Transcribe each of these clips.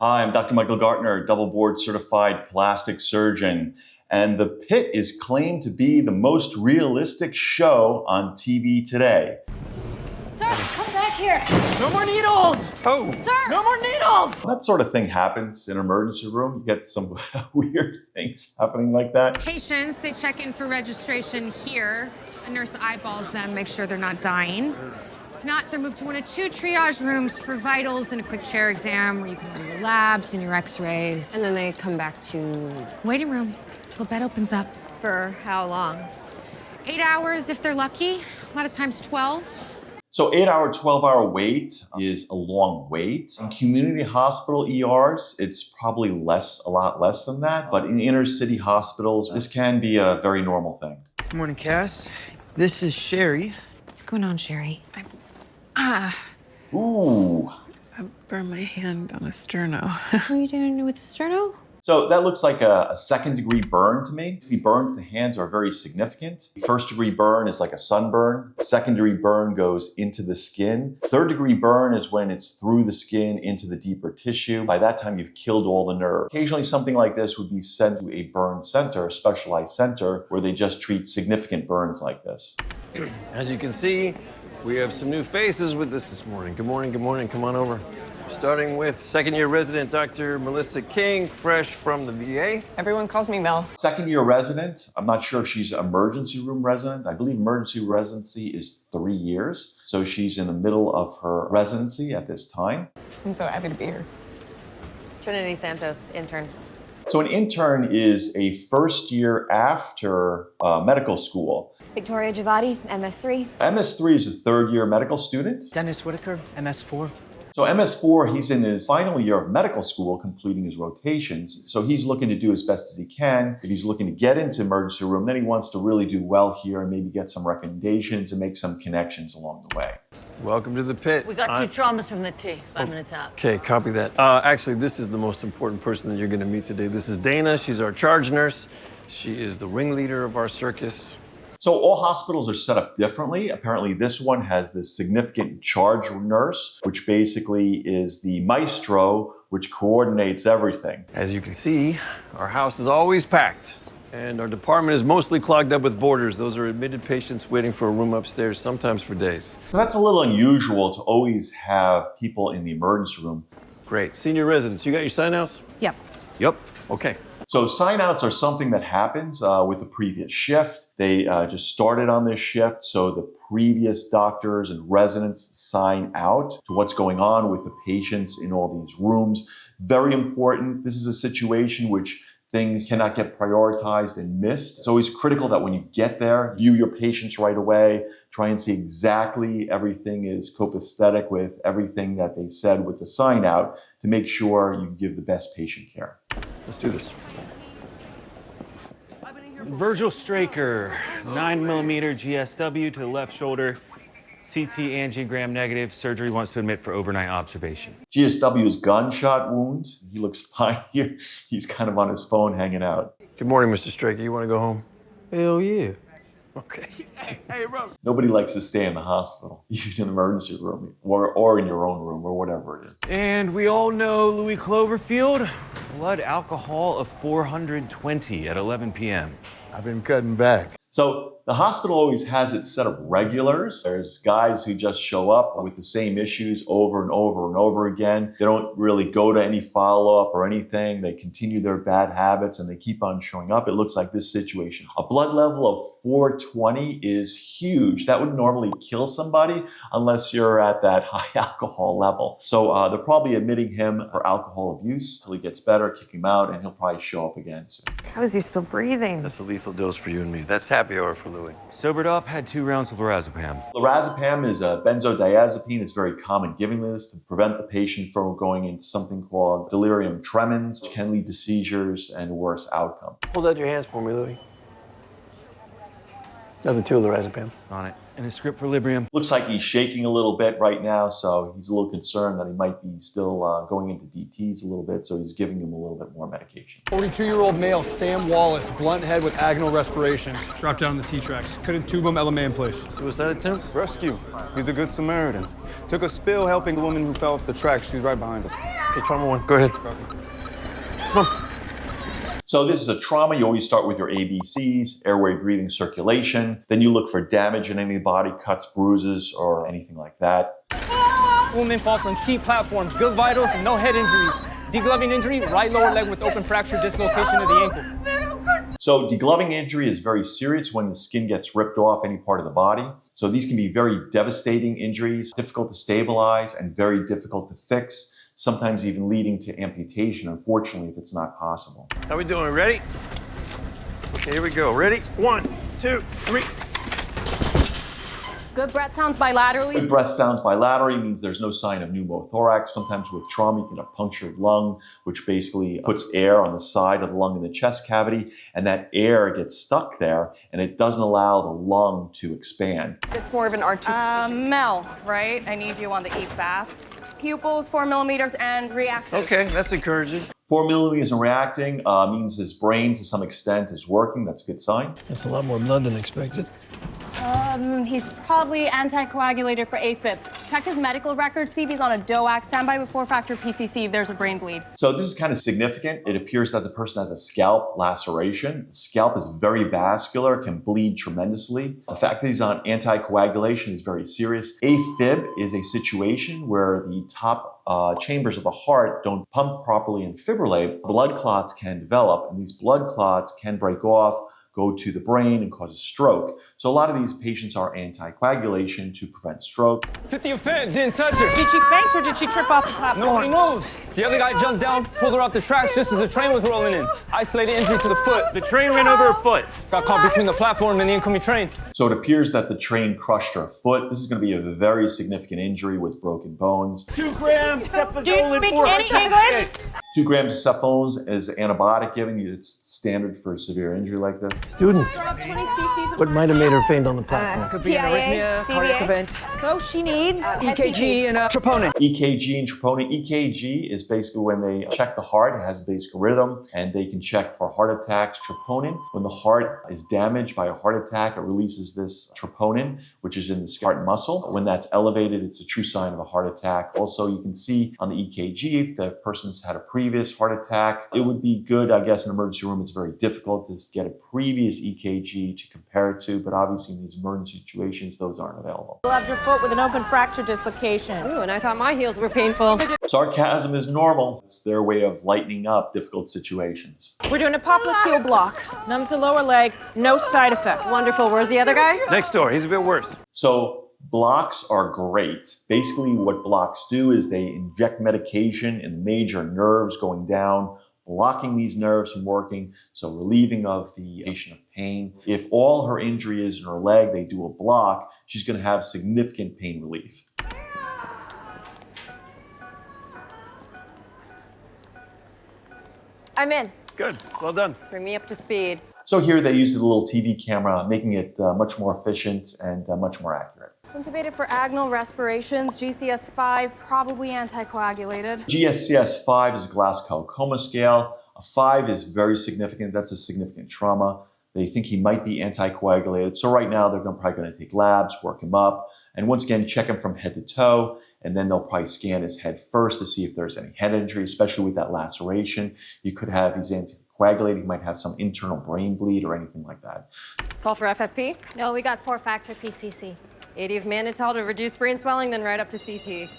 Hi, I'm Dr. Michael Gartner, double board certified plastic surgeon. And the Pitt is claimed to be the most realistic show on TV today. Sir, come back here. No more needles! Oh! Sir! No more needles! That sort of thing happens in an emergency room. You get some weird things happening like that. Patients, they check in for registration here. A nurse eyeballs them, make sure they're not dying. If not, they're moved to one of two triage rooms for vitals and a quick chair exam where you can run your labs and your x-rays. And then they come back to... Waiting room till the bed opens up. For how long? 8 hours if they're lucky, a lot of times 12. So 8-hour, 12-hour wait is a long wait. In community hospital ERs, it's probably a lot less than that. But in inner city hospitals, this can be a very normal thing. Good morning, Cass. This is Sherry. What's going on, Sherry? Ooh. I burned my hand on a sterno. What are you doing with the sterno? So that looks like a second-degree burn to me. To be burned to the hands are very significant. First-degree burn is like a sunburn. Second-degree burn goes into the skin. Third-degree burn is when it's through the skin into the deeper tissue. By that time, you've killed all the nerve. Occasionally, something like this would be sent to a burn center, a specialized center, where they just treat significant burns like this. As you can see, we have some new faces with us this morning. Good morning, good morning. Come on over. Starting with second-year resident Dr. Melissa King, fresh from the VA. Everyone calls me Mel. Second-year resident, I'm not sure if she's emergency room resident. I believe emergency residency is 3 years. So she's in the middle of her residency at this time. I'm so happy to be here. Trinity Santos, intern. So an intern is a first year after medical school. Victoria Javati, MS3. MS3 is a third-year medical student. Dennis Whitaker, MS4. So MS4, he's in his final year of medical school, completing his rotations. So he's looking to do as best as he can. If he's looking to get into emergency room, then he wants to really do well here and maybe get some recommendations and make some connections along the way. Welcome to the Pit. We got 2 traumas from the T, 5 minutes out. Okay, copy that. Actually, this is the most important person that you're going to meet today. This is Dana. She's our charge nurse. She is the ringleader of our circus. So all hospitals are set up differently. Apparently this one has this significant charge nurse, which basically is the maestro, which coordinates everything. As you can see, our house is always packed, and our department is mostly clogged up with boarders. Those are admitted patients waiting for a room upstairs, sometimes for days. So that's a little unusual to always have people in the emergency room. Great. Senior residents, you got your sign-outs? Yep. Yep. Okay. So sign-outs are something that happens with the previous shift. They just started on this shift, so the previous doctors and residents sign out to what's going on with the patients in all these rooms. Very important. This is a situation which things cannot get prioritized and missed. It's always critical that when you get there, view your patients right away, try and see exactly everything is copacetic with everything that they said with the sign-out to make sure you give the best patient care. Let's do this. Virgil Straker, 9mm GSW to the left shoulder, CT angiogram negative, surgery wants to admit for overnight observation. GSW is gunshot wound. He looks fine here. He's kind of on his phone hanging out. Good morning, Mr. Straker. You want to go home? Hell yeah. Okay. Hey, bro. Nobody likes to stay in the hospital, even in the emergency room or in your own room or whatever it is. And we all know Louis Cloverfield, blood alcohol of 420 at 11 p.m. I've been cutting back. So the hospital always has its set of regulars. There's guys who just show up with the same issues over and over and over again. They don't really go to any follow-up or anything. They continue their bad habits and they keep on showing up. It looks like this situation. A blood level of 420 is huge. That would normally kill somebody unless you're at that high alcohol level. So they're probably admitting him for alcohol abuse till he gets better, kick him out, and he'll probably show up again soon. How is he still breathing? That's a lethal dose for you and me. That's happy hour for Louis. Sobered up, had 2 rounds of lorazepam. Lorazepam is a benzodiazepine. It's very common giving this to prevent the patient from going into something called delirium tremens, which can lead to seizures and worse outcome. Hold out your hands for me, Louis. Nothing to lorazepam. On it. and a script for Librium. Looks like he's shaking a little bit right now, so he's a little concerned that he might be still going into DTs a little bit, so he's giving him a little bit more medication. 42-year-old male, Sam Wallace, blunt head with agonal respirations. Dropped down on the T-tracks. Couldn't tube him, LMA in place. Suicide attempt? Rescue. He's a good Samaritan. Took a spill helping the woman who fell off the tracks. She's right behind us. Okay, trauma 1, go ahead. Come on. So this is a trauma. You always start with your ABCs, airway, breathing, circulation. Then you look for damage in any body, cuts, bruises, or anything like that. Woman falls from T platforms, good vitals, no head injuries. Degloving injury, right lower leg with open fracture dislocation of the ankle. So degloving injury is very serious when the skin gets ripped off any part of the body. So these can be very devastating injuries, difficult to stabilize and very difficult to fix, sometimes even leading to amputation, unfortunately, if it's not possible. How we doing? Ready? Okay, here we go. Ready? 1, 2, 3. Good breath sounds bilaterally. Good breath sounds bilaterally means there's no sign of pneumothorax. Sometimes with trauma, you get a punctured lung, which basically puts air on the side of the lung in the chest cavity, and that air gets stuck there, and it doesn't allow the lung to expand. It's more of an R2 procedure. Mel, right? I need you on the E fast. Pupils 4 millimeters and reactive. Okay, that's encouraging. 4 millimeters and reacting means his brain, to some extent, is working. That's a good sign. That's a lot more blood than expected. He's probably anticoagulated for AFib. Check his medical record, see if he's on a DOAC. Standby with 4-factor PCC if there's a brain bleed. So this is kind of significant. It appears that the person has a scalp laceration. The scalp is very vascular, can bleed tremendously. The fact that he's on anticoagulation is very serious. AFib is a situation where the top chambers of the heart don't pump properly and fibrillate. Blood clots can develop, and these blood clots can break off, go to the brain and cause a stroke. So a lot of these patients are anticoagulation to prevent stroke. 50th fit, didn't touch her. Did she faint or did she trip off the platform? Nobody knows. The other guy jumped down, pulled her off the tracks just as the train was rolling in. Isolated injury to the foot. The train ran over her foot. Got caught between the platform and the incoming train. So it appears that the train crushed her foot. This is going to be a very significant injury with broken bones. 2 grams, cefazolin, Do you speak 400 any English? 2 grams of cefalins is antibiotic giving. It's standard for severe injury like this. Students, 20 cc's of what might have made her faint on the platform? Could be an TIA, arrhythmia, cardiac CVA. event, So she needs EKG, and a troponin. EKG and troponin. EKG is basically when they check the heart. It has a basic rhythm, and they can check for heart attacks. Troponin, when the heart is damaged by a heart attack, it releases this troponin, which is in the heart muscle. When that's elevated, it's a true sign of a heart attack. Also, you can see on the EKG if the person's had a previous heart attack. It would be good, I guess, in an emergency room. It's very difficult to get a previous EKG to compare it to, but obviously in these emergency situations, those aren't available. Left your foot with an open fracture dislocation. Ooh, and I thought my heels were painful. Sarcasm is normal. It's their way of lightening up difficult situations. We're doing a popliteal block. Numbs the lower leg, no side effects. Wonderful. Where's the other guy? Next door, he's a bit worse. So blocks are great. Basically what blocks do is they inject medication in the major nerves going down, blocking these nerves from working, so relieving of the patient of pain. If all her injury is in her leg, they do a block, she's going to have significant pain relief. I'm in. Good, well done. Bring me up to speed. So here they use a little TV camera, making it much more efficient and much more accurate. Intubated for agonal respirations, GCS-5, probably anticoagulated. GSCS-5 is a Glasgow coma scale. A 5 is very significant. That's a significant trauma. They think he might be anticoagulated. So right now they're probably going to take labs, work him up, and once again check him from head to toe, and then they'll probably scan his head first to see if there's any head injury, especially with that laceration. You could have, he's anticoagulated, he might have some internal brain bleed or anything like that. Call for FFP. No, we got 4-factor PCC. 80 of mannitol to reduce brain swelling, then right up to CT.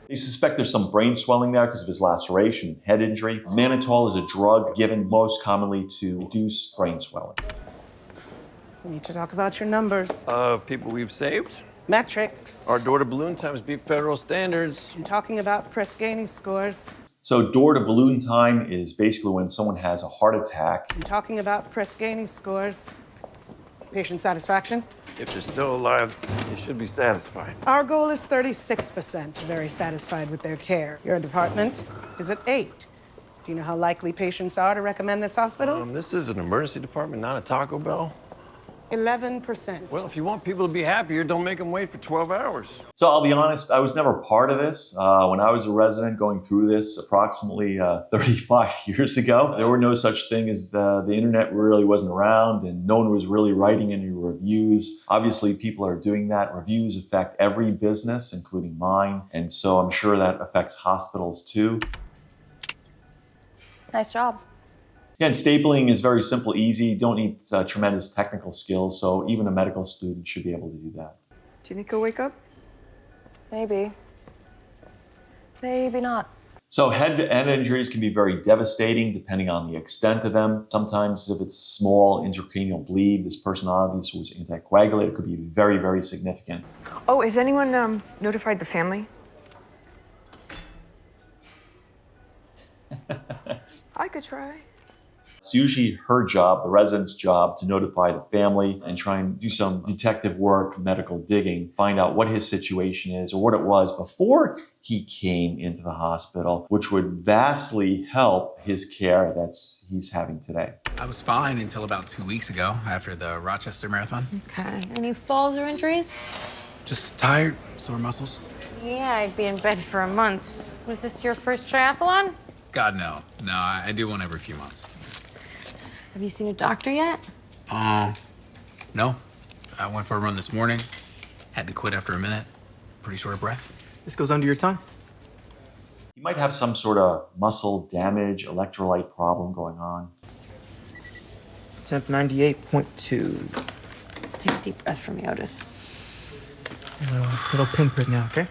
They suspect there's some brain swelling there because of his laceration and head injury. Mannitol is a drug given most commonly to reduce brain swelling. We need to talk about your numbers. People we've saved. Metrics. Our door to balloon times beat federal standards. I'm talking about Press-Ganey scores. So door to balloon time is basically when someone has a heart attack. I'm talking about Press-Ganey scores. Patient satisfaction. If they're still alive, they should be satisfied. Our goal is 36%, very satisfied with their care. Your department is at 8. Do you know how likely patients are to recommend this hospital? This is an emergency department, not a Taco Bell. 11%. Well, if you want people to be happier, don't make them wait for 12 hours. So I'll be honest, I was never part of this. When I was a resident going through this approximately 35 years ago, there were no such thing as the internet really wasn't around and no one was really writing any reviews. Obviously, people are doing that. Reviews affect every business, including mine. And so I'm sure that affects hospitals too. Nice job. Again, stapling is very simple, easy. You don't need tremendous technical skills, so even a medical student should be able to do that. Do you think he'll wake up? Maybe. Maybe not. So head injuries can be very devastating depending on the extent of them. Sometimes if it's a small intracranial bleed, this person obviously was anticoagulated, it could be very, very significant. Oh, has anyone notified the family? I could try. It's usually her job, the resident's job, to notify the family and try and do some detective work, medical digging, find out what his situation is or what it was before he came into the hospital, which would vastly help his care he's having today. I was fine until about 2 weeks ago after the Rochester Marathon. Okay. Any falls or injuries? Just tired, sore muscles. Yeah, I'd be in bed for a month. Was this your first triathlon? God, no. No, I do one every few months. Have you seen a doctor yet? No. I went for a run this morning. Had to quit after a minute. Pretty short of breath. This goes under your tongue. You might have some sort of muscle damage, electrolyte problem going on. Temp 98.2. Take a deep breath for me, Otis. Little pinprick now, okay?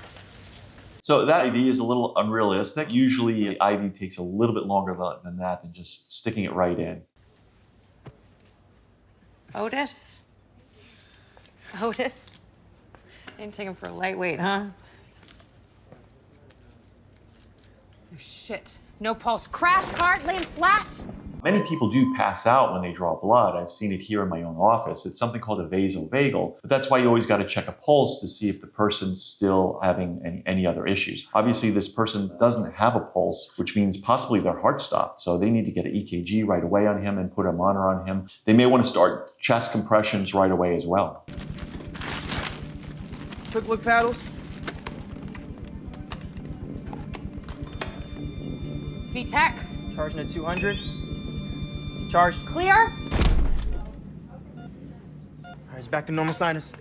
So that IV is a little unrealistic. Usually IV takes a little bit longer than that than just sticking it right in. Otis? Otis? Didn't take him for a lightweight, huh? Oh, shit. No pulse. Crash cart laying flat? Many people do pass out when they draw blood. I've seen it here in my own office. It's something called a vasovagal, but that's why you always got to check a pulse to see if the person's still having any other issues. Obviously, this person doesn't have a pulse, which means possibly their heart stopped. So they need to get an EKG right away on him and put a monitor on him. They may want to start chest compressions right away as well. Quick look paddles. VTech? Charging at 200. Charge. Clear? All right, he's back to normal sinus.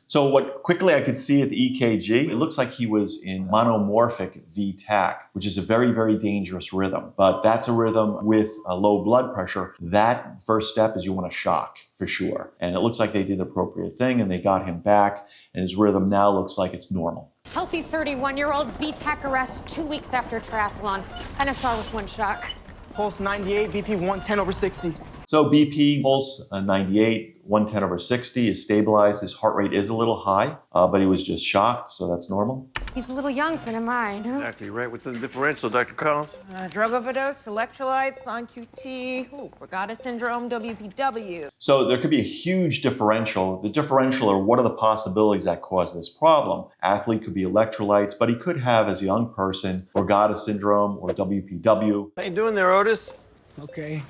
So what quickly I could see at the EKG, it looks like he was in monomorphic V-tach, which is a very, very dangerous rhythm. But that's a rhythm with a low blood pressure. That first step is you want to shock for sure. And it looks like they did the appropriate thing and they got him back. And his rhythm now looks like it's normal. Healthy 31-year-old VTech arrest 2 weeks after triathlon. NSR with 1 shock. Pulse 98, BP 110/60. So BP, pulse 98, 110/60 is stabilized. His heart rate is a little high, but he was just shocked, so that's normal. He's a little young for an MI, huh? Exactly right. What's the differential, Dr. Collins? Drug overdose, electrolytes, on-QT, Brugada syndrome, WPW. So there could be a huge differential. The differential are what are the possibilities that cause this problem. Athlete could be electrolytes, but he could have, as a young person, Brugada syndrome or WPW. How you doing there, Otis? Okay.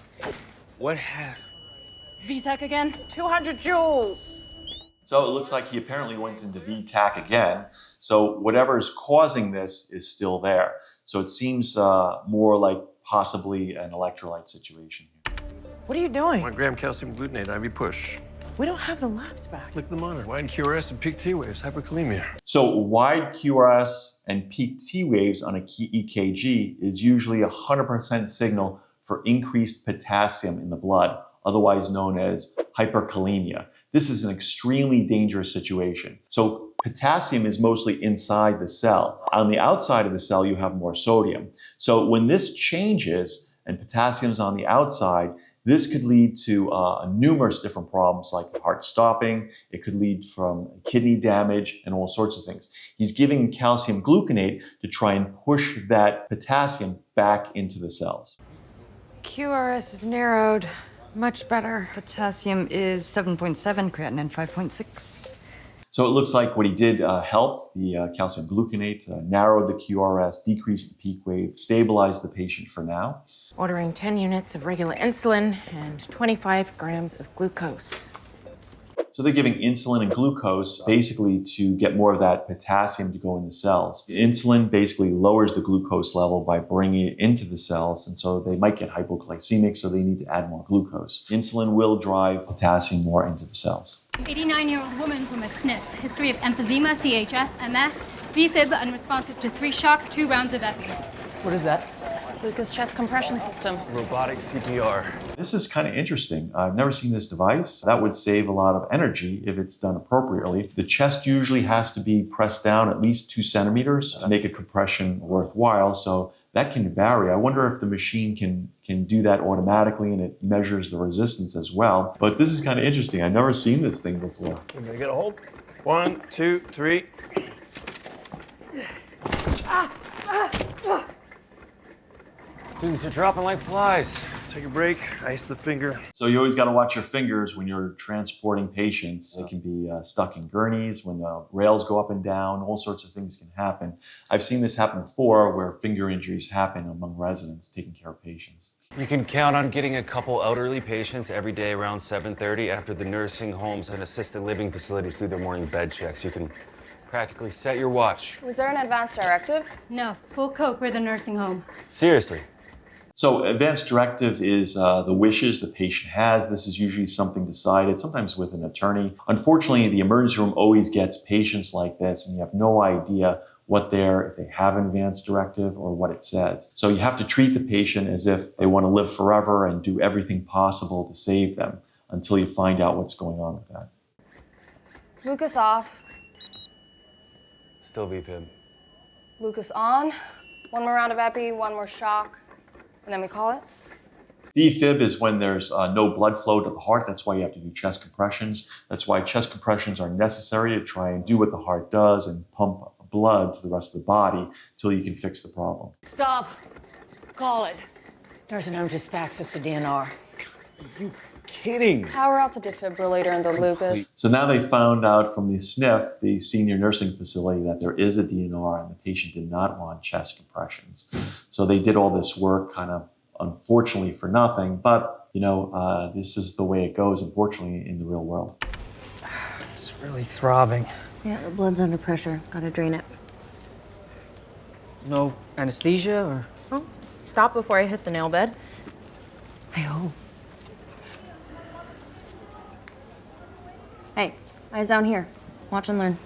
What happened? VTech again? 200 joules. So it looks like he apparently went into V-tach again. So whatever is causing this is still there. So it seems more like possibly an electrolyte situation here. What are you doing? 1 gram calcium glutamate, IV push. We don't have the labs back. Look at the monitor. Wide QRS and peak T waves, hyperkalemia. So wide QRS and peak T waves on a EKG is usually 100% signal for increased potassium in the blood, otherwise known as hyperkalemia. This is an extremely dangerous situation. So potassium is mostly inside the cell. On the outside of the cell, you have more sodium. So when this changes and potassium's on the outside, this could lead to numerous different problems like heart stopping. It could lead from kidney damage and all sorts of things. He's giving calcium gluconate to try and push that potassium back into the cells. QRS is narrowed. Much better. Potassium is 7.7, creatinine 5.6. So it looks like what he did helped. The calcium gluconate narrowed the QRS, decreased the peak wave, stabilized the patient for now. Ordering 10 units of regular insulin and 25 grams of glucose. So they're giving insulin and glucose basically to get more of that potassium to go in the cells. Insulin basically lowers the glucose level by bringing it into the cells, and so they might get hypoglycemic, so they need to add more glucose. Insulin will drive potassium more into the cells. 89-year-old woman from a SNF. History of emphysema, CHF, MS, VFib, unresponsive to 3 shocks, 2 rounds of epi. What is that? Lucas chest compression system. Robotic CPR. This is kind of interesting. I've never seen this device. That would save a lot of energy if it's done appropriately. The chest usually has to be pressed down at least 2 centimeters to make a compression worthwhile, so that can vary. I wonder if the machine can do that automatically and it measures the resistance as well. But this is kind of interesting. I've never seen this thing before. I'm gonna get a hold. 1, 2, 3. Students are dropping like flies. Take a break, ice the finger. So you always got to watch your fingers when you're transporting patients. They can be stuck in gurneys when the rails go up and down. All sorts of things can happen. I've seen this happen before where finger injuries happen among residents taking care of patients. You can count on getting a couple elderly patients every day around 7:30 after the nursing homes and assisted living facilities do their morning bed checks. You can practically set your watch. Was there an advance directive? No, full code for the nursing home. Seriously. So advanced directive is the wishes the patient has. This is usually something decided, sometimes with an attorney. Unfortunately, the emergency room always gets patients like this, and you have no idea if they have an advanced directive or what it says. So you have to treat the patient as if they want to live forever and do everything possible to save them until you find out what's going on with that. Lucas off. Still VFib. Lucas on. 1 more round of epi, 1 more shock. And then we call it? VFib is when there's no blood flow to the heart. That's why you have to do chest compressions. That's why chest compressions are necessary to try and do what the heart does and pump blood to the rest of the body till you can fix the problem. Stop. Call it. Nursing home just faxed us a DNR. Kidding. Power out the defibrillator and the Lucas. So now they found out from the SNF, the senior nursing facility, that there is a DNR and the patient did not want chest compressions. So they did all this work kind of unfortunately for nothing, but this is the way it goes, unfortunately, in the real world. It's really throbbing. Yeah, the blood's under pressure. Gotta drain it. No anesthesia or? Oh, stop before I hit the nail bed. I hope. Hey, eyes down here. Watch and learn.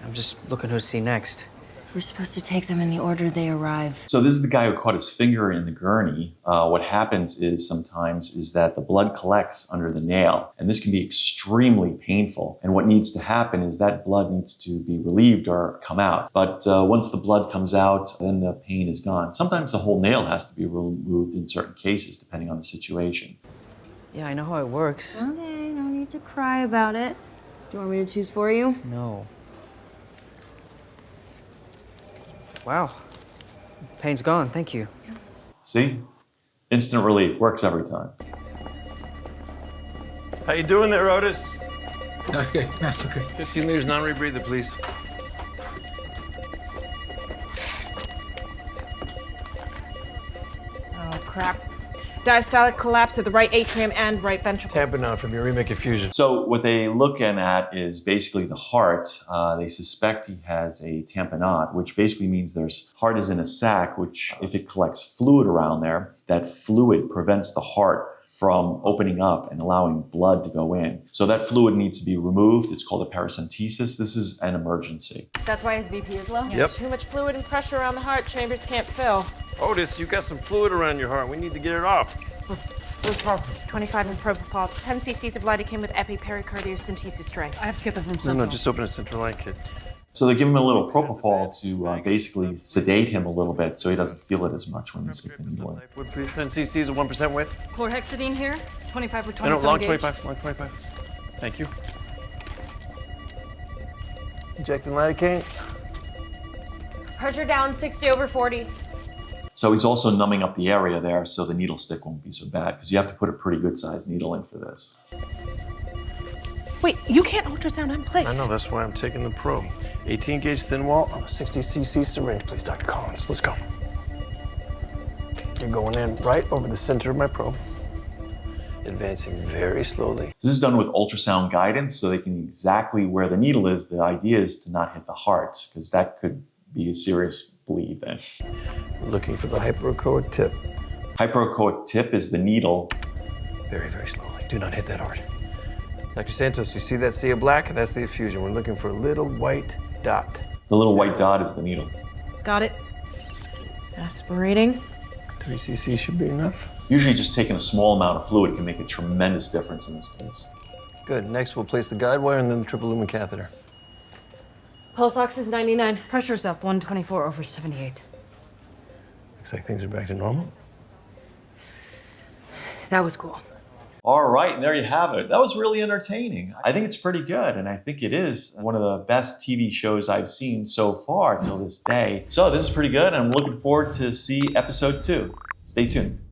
I'm just looking who to see next. We're supposed to take them in the order they arrive. So this is the guy who caught his finger in the gurney. What happens is sometimes is that the blood collects under the nail, and this can be extremely painful. And what needs to happen is that blood needs to be relieved or come out. But once the blood comes out, then the pain is gone. Sometimes the whole nail has to be removed in certain cases, depending on the situation. Yeah, I know how it works. Okay, no need to cry about it. Do you want me to choose for you? No. Wow. Pain's gone, thank you. See? Instant relief, works every time. How you doing there, Otis? Okay, that's okay. 15 liters non-rebreather, please. Oh, crap. Diastolic collapse of the right atrium and right ventricle. Tamponade from uremic effusion. So what they looking at is basically the heart. They suspect he has a tamponade, which basically means heart is in a sac, which if it collects fluid around there, that fluid prevents the heart from opening up and allowing blood to go in. So that fluid needs to be removed. It's called a paracentesis. This is an emergency. That's why his BP is low? Yeah, too much fluid and pressure around the heart. Chambers can't fill. Otis, you got some fluid around your heart. We need to get it off. 25 in propofol, 10 cc's of lidocaine with epipericardiosynthesis tray. I have to get them from No, Central. just open a central line kit. So they give him a little propofol to basically sedate him a little bit so he doesn't feel it as much when they stick the needle in. 10 cc's of 1% width. Chlorhexidine here, 25 or 27 No, long gauge. 25, long 25. Thank you. Injecting lidocaine. Pressure down, 60/40. So he's also numbing up the area there so the needle stick won't be so bad because you have to put a pretty good sized needle in for this. Wait, you can't ultrasound in place. I know, that's why I'm taking the probe. 18 gauge thin wall on a 60 cc syringe, please, Dr. Collins. Let's go. You're going in right over the center of my probe. Advancing very slowly. This is done with ultrasound guidance, so they can exactly where the needle is. The idea is to not hit the heart, because that could be a serious bleed then. We're looking for the hyperechoic tip. Hyperechoic tip is the needle. Very, very slowly. Do not hit that hard. Dr. Santos, you see that sea of black? That's the effusion. We're looking for a little white dot. The little white dot is the needle. Got it. Aspirating. 3 cc should be enough. Usually just taking a small amount of fluid can make a tremendous difference in this case. Good. Next, we'll place the guide wire and then the triple lumen catheter. Pulse ox is 99. Pressure's up 124/78. Looks like things are back to normal. That was cool. All right, and there you have it. That was really entertaining. I think it's pretty good, and I think it is one of the best TV shows I've seen so far till this day. So this is pretty good, and I'm looking forward to see episode 2. Stay tuned.